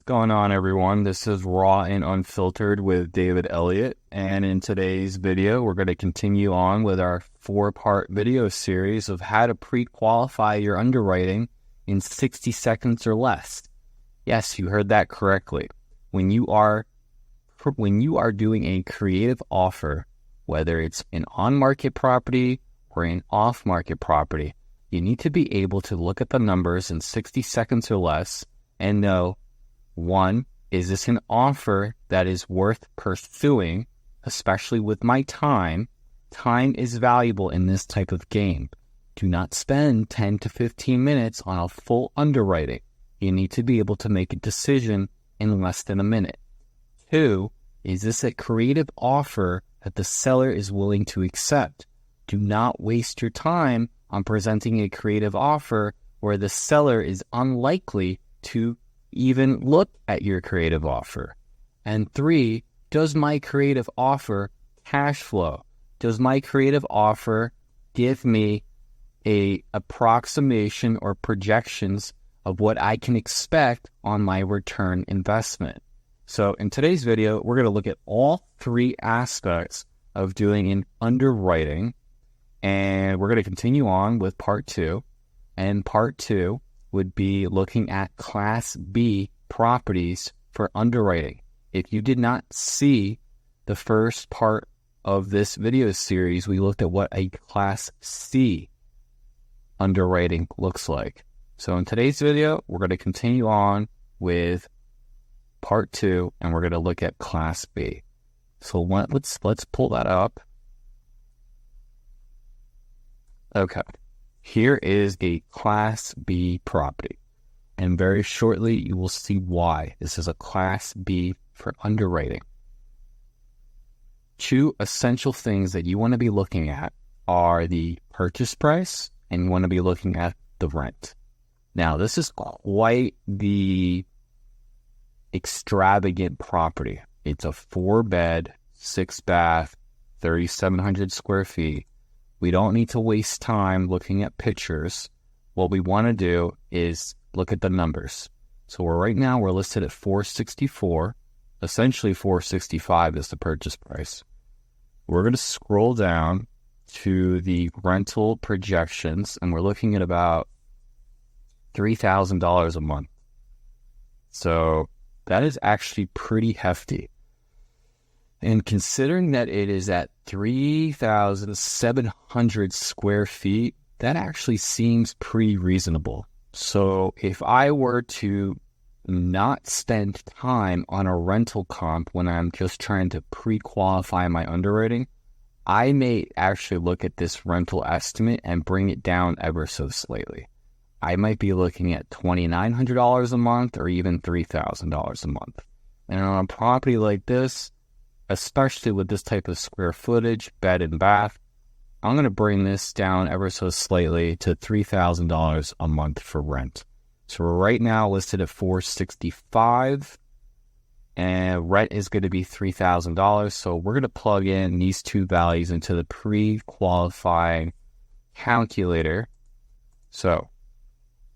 going on, everyone? This is Raw and Unfiltered with David Elliott, and in today's video, we're going to continue on with our 4-part video series of how to pre-qualify your underwriting in 60 seconds or less. Yes, you heard that correctly. When you are doing a creative offer, whether it's an on-market property or an off-market property, you need to be able to look at the numbers in 60 seconds or less and know, 1, is this an offer that is worth pursuing, especially with my time? Time is valuable in this type of game. Do not spend 10 to 15 minutes on a full underwriting. You need to be able to make a decision in less than a minute. 2, is this a creative offer that the seller is willing to accept? Do not waste your time on presenting a creative offer where the seller is unlikely to even look at your creative offer. And 3, does my creative offer cash flow? Does my creative offer give me a approximation or projections of what I can expect on my return investment? So in today's video, we're going to look at all 3 aspects of doing an underwriting, and we're going to continue on with part 2. And part 2 would be looking at Class B properties for underwriting. If you did not see the first part of this video series, we looked at what a Class C underwriting looks like. So in today's video, we're going to continue on with part 2, and we're going to look at Class B. So let's pull that up. Okay. Here is a Class B property, and very shortly you will see why this is a Class B for underwriting. 2 essential things that you want to be looking at are the purchase price, and you want to be looking at the rent. Now, this is quite the extravagant property. It's a 4-bed, 6-bath, 3,700 square feet. We don't need to waste time looking at pictures. What we want to do is look at the numbers. So right now we're listed at $464. Essentially $465 is the purchase price. We're going to scroll down to the rental projections, and we're looking at about $3,000 a month. So that is actually pretty hefty. And considering that it is at 3,700 square feet, that actually seems pretty reasonable. So if I were to not spend time on a rental comp when I'm just trying to pre-qualify my underwriting, I may actually look at this rental estimate and bring it down ever so slightly. I might be looking at $2,900 a month or even $3,000 a month. And on a property like this, especially with this type of square footage, bed and bath, I'm going to bring this down ever so slightly to $3,000 a month for rent. So we're right now listed at $465, and rent is going to be $3,000. So we're going to plug in these 2 values into the pre-qualifying calculator. So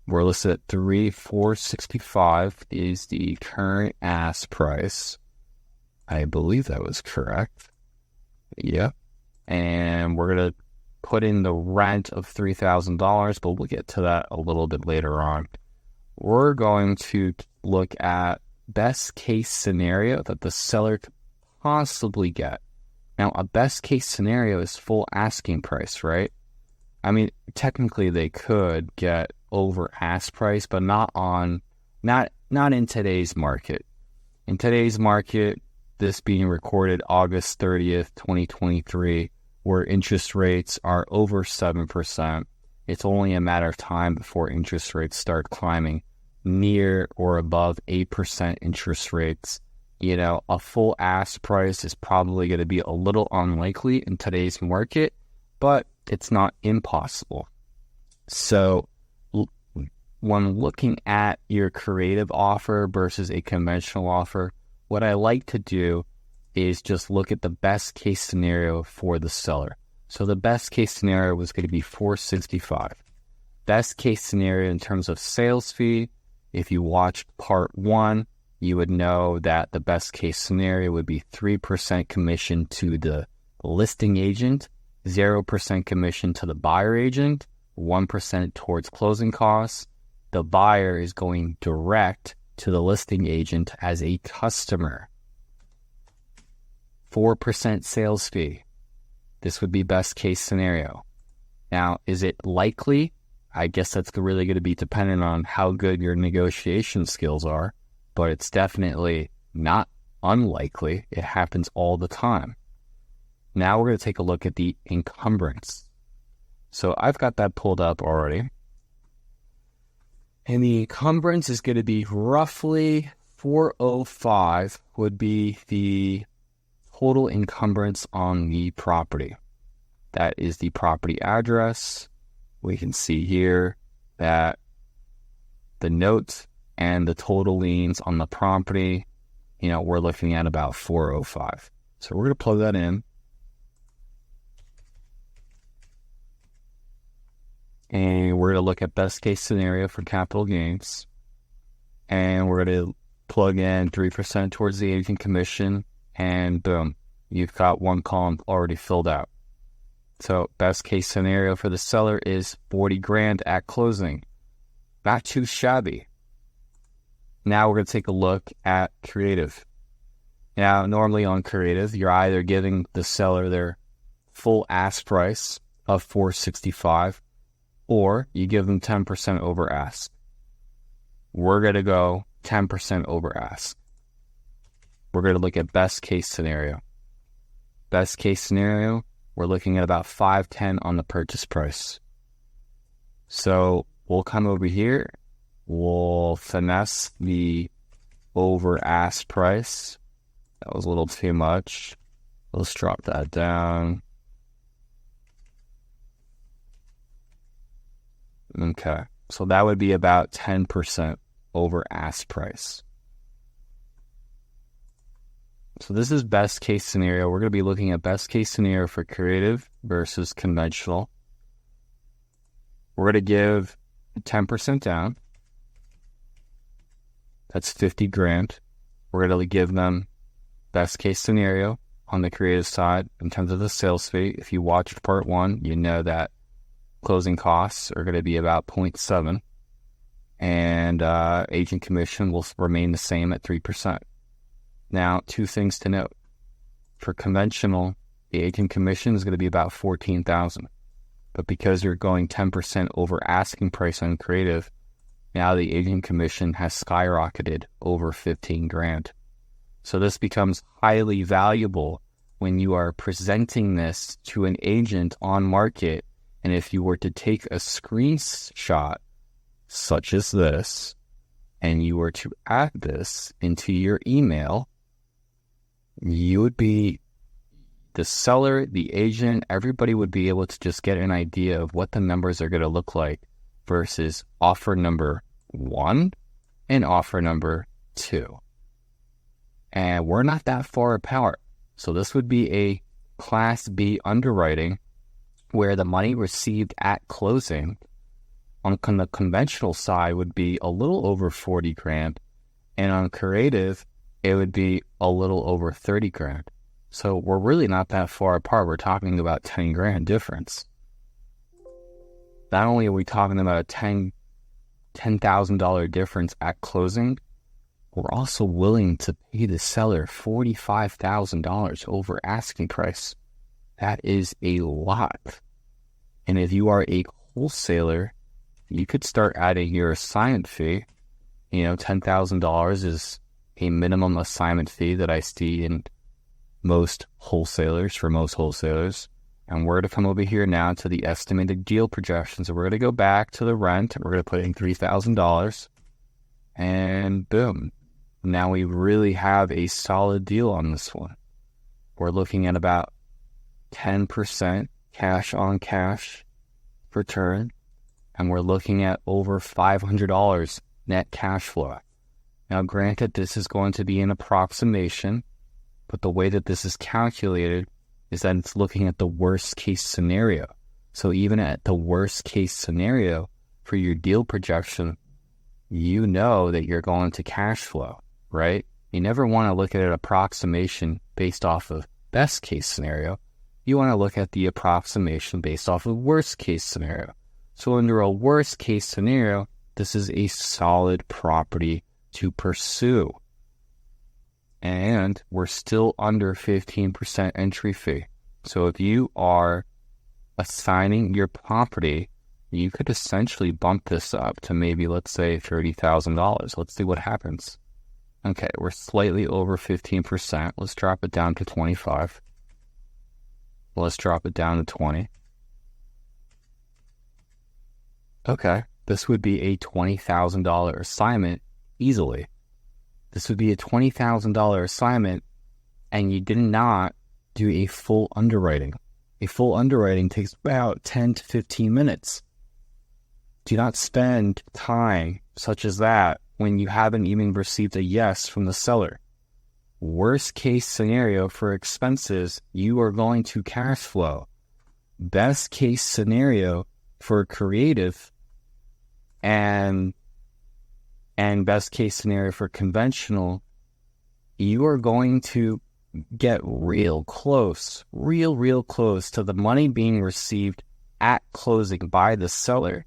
we're listed at $465 is the current ask price. I believe that was correct. Yep. And we're going to put in the rent of $3,000, but we'll get to that a little bit later on. We're going to look at best case scenario that the seller could possibly get. Now, a best case scenario is full asking price, right? I mean, technically they could get over ask price, but not in today's market. In today's market, this being recorded August 30th, 2023, where interest rates are over 7%. It's only a matter of time before interest rates start climbing near or above 8% interest rates. You know, a full ask price is probably going to be a little unlikely in today's market, but it's not impossible. So when looking at your creative offer versus a conventional offer, what I like to do is just look at the best case scenario for the seller. So the best case scenario was going to be $465. Best case scenario in terms of sales fee, if you watched part 1, you would know that the best case scenario would be 3% commission to the listing agent, 0% commission to the buyer agent, 1% towards closing costs. The buyer is going direct to the listing agent as a customer. 4% sales fee. This would be best case scenario. Now, is it likely? I guess that's really going to be dependent on how good your negotiation skills are, but it's definitely not unlikely. It happens all the time. Now we're going to take a look at the encumbrance. So I've got that pulled up already. And the encumbrance is going to be roughly 405 would be the total encumbrance on the property. That is the property address. We can see here that the note and the total liens on the property, we're looking at about 405. So we're going to plug that in. And we're going to look at best case scenario for capital gains. And we're going to plug in 3% towards the agent commission. And boom, you've got one column already filled out. So best case scenario for the seller is 40 grand at closing. Not too shabby. Now we're going to take a look at creative. Now, normally on creative, you're either giving the seller their full ask price of $465, or you give them 10% over ask. We're going to go 10% over ask. We're going to look at best case scenario. Best case scenario, we're looking at about $510 on the purchase price. So we'll come over here. We'll finesse the over ask price. That was a little too much. Let's drop that down. Okay, so that would be about 10% over ask price. So this is best case scenario. We're going to be looking at best case scenario for creative versus conventional. We're going to give 10% down. That's 50 grand. We're going to give them best case scenario on the creative side in terms of the sales fee. If you watched part 1, you know that closing costs are going to be about 0.7, and agent commission will remain the same at 3%. Now, 2 things to note. For conventional, the agent commission is going to be about $14,000. But because you're going 10% over asking price on creative, now the agent commission has skyrocketed over 15 grand. So this becomes highly valuable when you are presenting this to an agent on market. And if you were to take a screenshot such as this, and you were to add this into your email, you would be, the seller, the agent, everybody would be able to just get an idea of what the numbers are going to look like versus offer number 1 and offer number 2. And we're not that far apart. So this would be a Class B underwriting where the money received at closing on the conventional side would be a little over 40 grand. And on creative, it would be a little over 30 grand. So we're really not that far apart. We're talking about 10 grand difference. Not only are we talking about a $10,000 difference at closing, we're also willing to pay the seller $45,000 over asking price. That is a lot. And if you are a wholesaler, you could start adding your assignment fee. $10,000 is a minimum assignment fee that I see in most wholesalers, for most wholesalers. And we're going to come over here now to the estimated deal projections. So we're going to go back to the rent. We're going to put in $3,000. And boom. Now we really have a solid deal on this one. We're looking at about 10% cash on cash return. And we're looking at over $500 net cash flow. Now, granted, this is going to be an approximation, but the way that this is calculated is that it's looking at the worst case scenario. So even at the worst case scenario for your deal projection, you know that you're going to cash flow, right? You never want to look at an approximation based off of best case scenario. You want to look at the approximation based off of worst case scenario. So under a worst case scenario, this is a solid property to pursue. And we're still under 15% entry fee. So if you are assigning your property, you could essentially bump this up to maybe, let's say, $30,000. Let's see what happens. Okay, we're slightly over 15%. Let's drop it down to 25. Let's drop it down to 20. Okay, this would be a $20,000 assignment easily. This would be a $20,000 assignment, and you did not do a full underwriting. A full underwriting takes about 10 to 15 minutes. Do not spend time such as that when you haven't even received a yes from the seller. Worst case scenario for expenses, you are going to cash flow. Best case scenario for creative and best case scenario for conventional, you are going to get real close to the money being received at closing by the seller.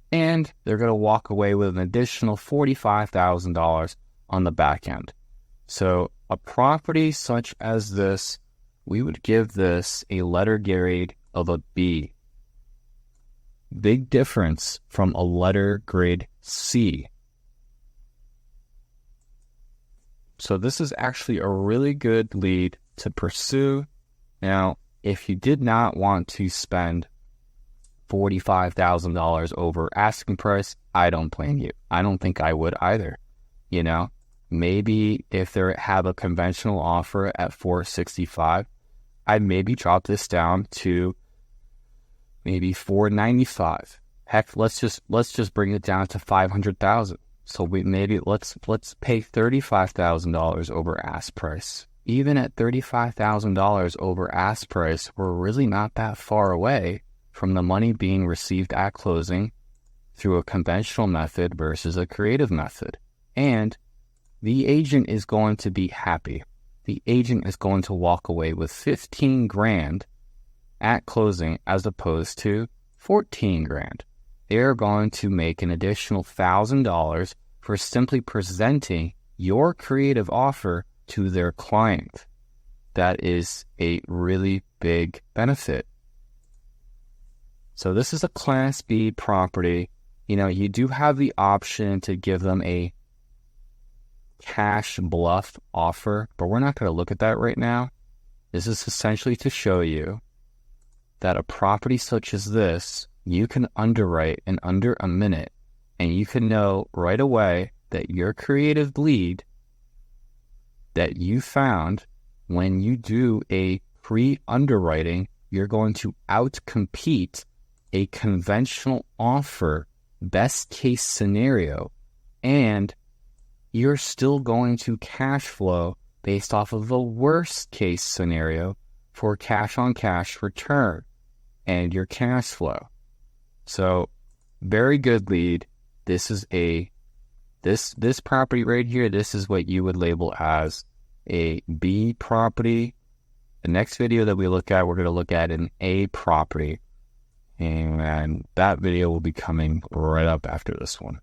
And they're going to walk away with an additional $45,000 on the back end. So a property such as this, we would give this a letter grade of a B. Big difference from a letter grade C. So this is actually a really good lead to pursue. Now, if you did not want to spend $45,000 over asking price, I don't blame you. I don't think I would either. You know, maybe if they have a conventional offer at $465, I'd maybe drop this down to maybe $495. Heck, let's just bring it down to $500,000. So let's pay $35,000 over ask price. Even at $35,000 over ask price, we're really not that far away from the money being received at closing through a conventional method versus a creative method. And the agent is going to be happy. The agent is going to walk away with $15,000 at closing as opposed to $14,000. They are going to make an additional $1,000 for simply presenting your creative offer to their client. That is a really big benefit. So this is a Class B property. You know, you do have the option to give them a cash bluff offer, but we're not going to look at that right now. This is essentially to show you that a property such as this, you can underwrite in under a minute, and you can know right away that your creative lead that you found when you do a pre-underwriting, you're going to outcompete a conventional offer, best case scenario, and you're still going to cash flow based off of the worst case scenario for cash on cash return and your cash flow. So very good lead. This is this property right here. This is what you would label as a B property. The next video that we look at, we're going to look at an A property. And that video will be coming right up after this one.